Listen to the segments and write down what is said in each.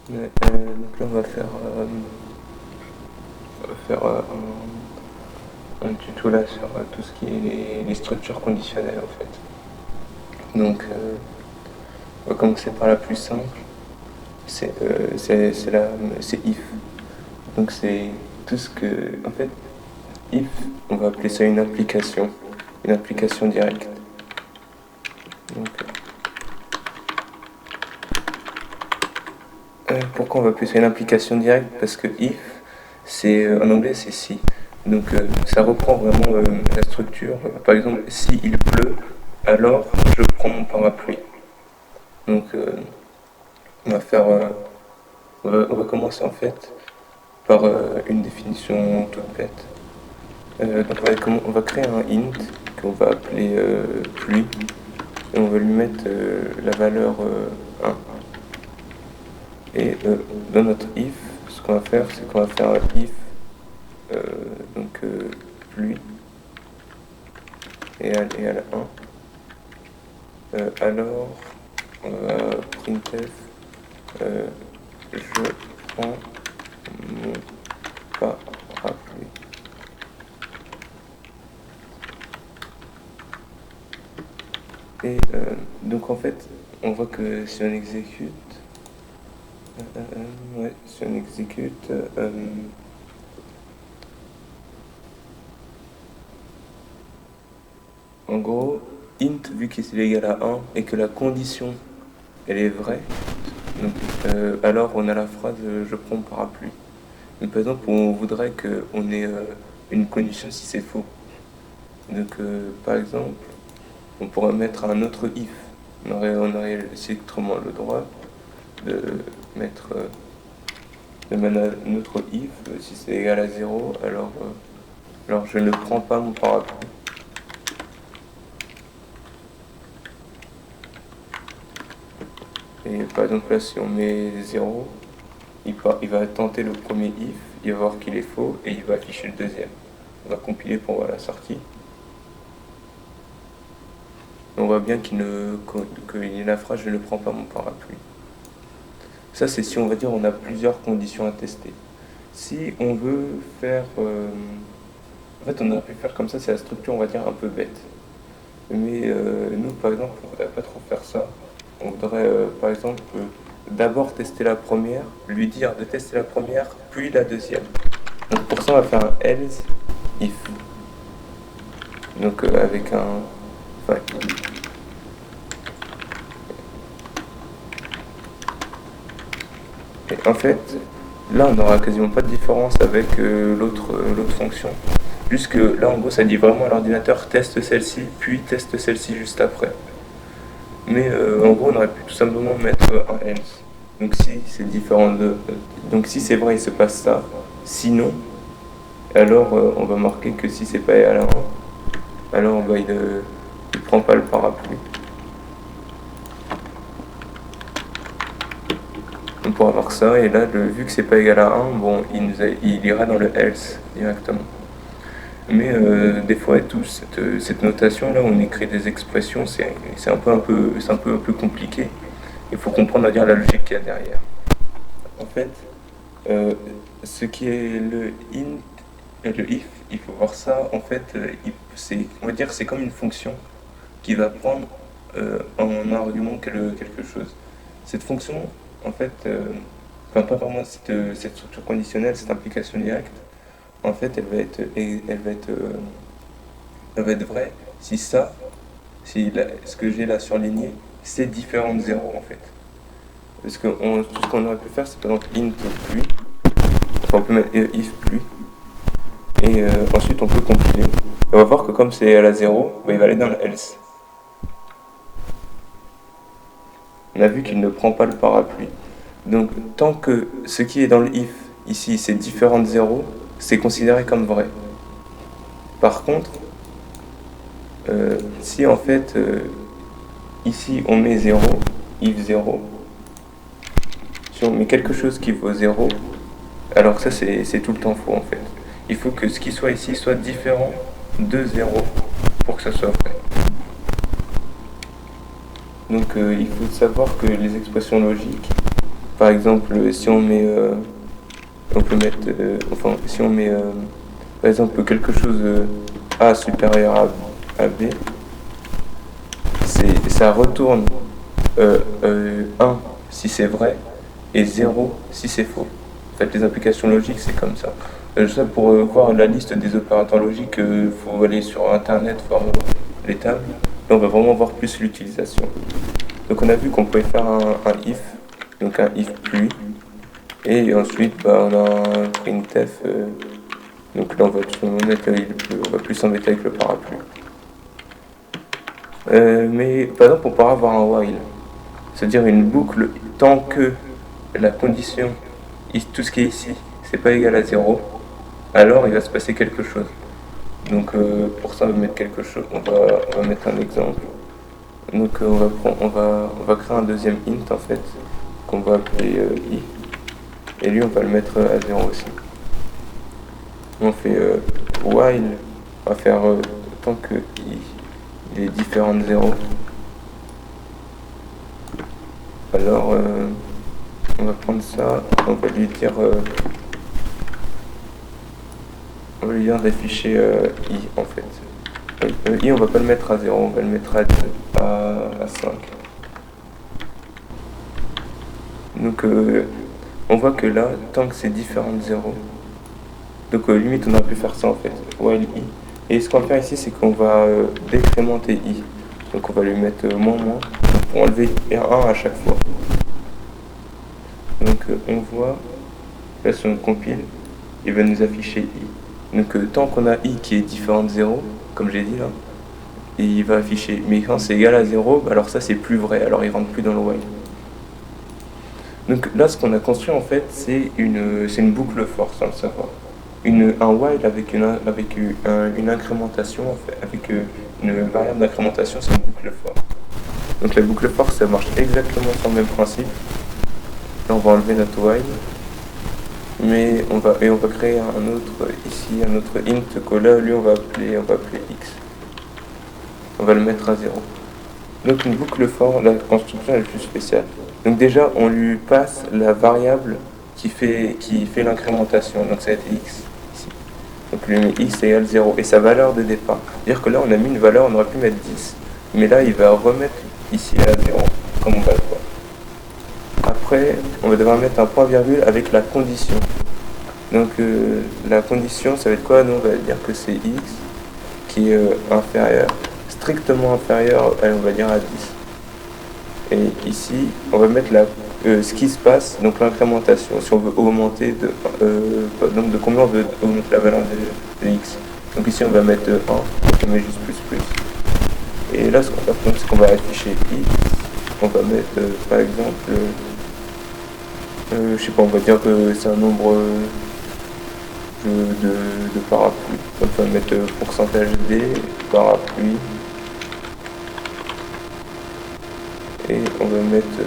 Donc là, on va faire un tuto là sur tout ce qui est les structures conditionnelles en fait. Donc, on va commencer par la plus simple. C'est if. Donc c'est tout ce que, en fait, if, on va appeler ça une application directe. Donc, pourquoi on va appeler ça une application directe? Parce que if, en anglais c'est si. Donc ça reprend vraiment la structure. Par exemple, si il pleut, alors je prends mon parapluie. Donc on va faire, on va commencer en fait par une définition toute bête. Donc on va créer un int qu'on va appeler pluie et on va lui mettre la valeur 1. Et dans notre if, ce qu'on va faire, c'est qu'on va faire un if euh, donc pluie égale 1. Alors on va printf je prends mon parapluie. Et donc en fait, on voit que si on exécute, si on exécute, en gros, int vu qu'il est égal à 1 et que la condition elle est vraie, donc, alors on a la phrase je prends mon parapluie. Mais par exemple, on voudrait qu'on ait une condition si c'est faux. Donc par exemple, on pourrait mettre un autre if. On aurait strictement le droit de mettre un autre if. Si c'est égal à 0, alors je ne prends pas mon parapluie. Et par exemple là, si on met 0, il va tenter le premier if, il va voir qu'il est faux et il va afficher le deuxième. On va compiler pour voir la sortie. On voit bien qu'il y a la phrase je ne prends pas mon parapluie. Ça c'est si on va dire on a plusieurs conditions à tester. Si on veut faire... en fait on aurait pu faire comme ça, c'est la structure on va dire un peu bête. Mais nous par exemple on ne voudrait pas trop faire ça. On voudrait par exemple d'abord tester la première, lui dire de tester la première, puis la deuxième. Donc pour ça on va faire un else if. Donc avec un... Enfin, et en fait, là on n'aura quasiment pas de différence avec l'autre fonction. Juste que là en gros ça dit vraiment à l'ordinateur teste celle-ci, puis teste celle-ci juste après. Mais en gros on aurait pu tout simplement mettre un else. Donc si c'est différent donc si c'est vrai il se passe ça, sinon, alors on va marquer que si c'est pas égal à 1, alors bah, il prend pas le parapluie. On pourra voir ça, et là, vu que c'est pas égal à 1, bon, il ira dans le else directement. Mais des fois, cette notation-là, on écrit des expressions, c'est un peu compliqué. Il faut comprendre, à dire, la logique qu'il y a derrière. En fait, ce qui est le int et le if, il faut voir ça, en fait, on va dire c'est comme une fonction qui va prendre en argument quelque chose. Cette fonction, en fait, enfin pas vraiment cette structure conditionnelle, cette implication directe, en fait, elle va être vraie si ce que j'ai là surligné, c'est différent de 0 en fait. Parce que tout ce qu'on aurait pu faire, c'est par exemple int pluie, enfin on peut mettre if pluie, et ensuite on peut compiler. Et on va voir que comme c'est à la 0, bah, il va aller dans le else. On a vu qu'il ne prend pas le parapluie. Donc tant que ce qui est dans le if, ici, c'est différent de 0, c'est considéré comme vrai. Par contre, si en fait, ici on met 0, if 0, si on met quelque chose qui vaut 0, alors ça c'est tout le temps faux en fait. Il faut que ce qui soit ici soit différent de 0 pour que ça soit vrai. Donc il faut savoir que les expressions logiques, par exemple, si on met, on peut mettre, enfin, si on met, par exemple, quelque chose A supérieur à B, ça retourne 1 si c'est vrai et 0 si c'est faux. En fait, les applications logiques, c'est comme ça. Ça, pour voir la liste des opérateurs logiques, il faut aller sur Internet, voir les tables. Là, on va vraiment voir plus l'utilisation. Donc, on a vu qu'on pouvait faire un if, donc un if pluie. Et ensuite, bah, on a un printf. Donc là, on va on va plus s'embêter avec le parapluie. Mais par exemple, on pourra avoir un while, c'est-à-dire une boucle tant que la condition, tout ce qui est ici, c'est pas égal à 0, alors il va se passer quelque chose. Donc pour ça, on va mettre quelque chose. On va mettre un exemple. Donc on va créer un deuxième int en fait, qu'on va appeler i. Et lui, on va le mettre à 0 aussi. On fait while, on va faire tant que i il est différent de 0. Alors, on va prendre ça, on va lui dire d'afficher i en fait. I, on va pas le mettre à 0, on va le mettre à 5. Donc, on voit que là, tant que c'est différent de 0, donc limite on aurait pu faire ça en fait, while i. Et ce qu'on va faire ici, c'est qu'on va décrémenter i. Donc on va lui mettre moins pour enlever 1 à chaque fois. Donc on voit, là si on compile, il va nous afficher i. Donc tant qu'on a i qui est différent de 0, comme j'ai dit là, il va afficher. Mais quand c'est égal à 0, alors ça c'est plus vrai, alors il rentre plus dans le while. Donc là ce qu'on a construit en fait, c'est une boucle for, sans le savoir. Un while avec une incrémentation, en fait, avec une variable d'incrémentation, c'est une boucle for. Donc la boucle for, ça marche exactement sur le même principe. Là, on va enlever notre while, mais on va créer un autre ici, un autre int que là, lui, on va appeler x. On va le mettre à 0. Donc une boucle for, la construction elle est plus spéciale. Donc déjà, on lui passe la variable qui fait l'incrémentation. Donc ça va être x. Donc lui met x égale 0 et sa valeur de départ. C'est-à-dire que là on a mis une valeur, on aurait pu mettre 10. Mais là il va remettre ici à 0, comme on va le voir. Après, on va devoir mettre un point virgule avec la condition. Donc la condition, ça va être quoi? Nous on va dire que c'est x qui est inférieur, strictement inférieur, on va dire à 10. Et ici, on va mettre ce qui se passe, donc l'incrémentation, si on veut augmenter donc de combien on veut augmenter la valeur de x. Donc ici on va mettre 1, on met juste plus. Et là ce qu'on va faire, c'est qu'on va afficher x, on va mettre par exemple, je sais pas, on va dire que c'est un nombre de parapluie. Donc on va mettre pourcentage d, parapluie. Et on va mettre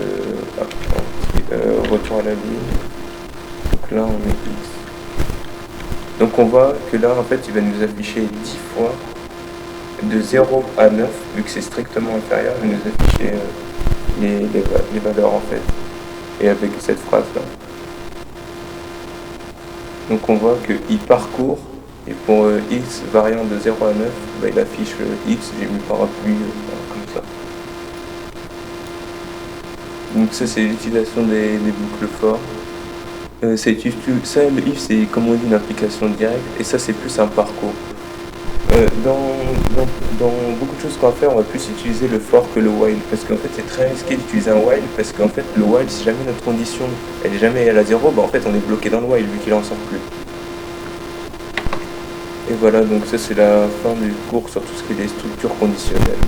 retour à la ligne. Donc là on met x. Donc on voit que là en fait il va nous afficher 10 fois de 0 à 9, vu que c'est strictement inférieur, il va nous afficher les valeurs en fait. Et avec cette phrase là. Donc on voit qu'il parcourt, et pour x variant de 0 à 9, bah, il affiche x, j'ai mis parapluie comme ça. Donc ça c'est l'utilisation des boucles for. Ça, le if c'est comme on dit une application directe, et ça c'est plus un parcours. Dans beaucoup de choses qu'on va faire, on va plus utiliser le for que le while, parce qu'en fait c'est très risqué d'utiliser un while, parce qu'en fait le while, si jamais notre condition elle est jamais égale à 0, bah en fait on est bloqué dans le while vu qu'il en sort plus. Et voilà, donc ça c'est la fin du cours sur tout ce qui est des structures conditionnelles.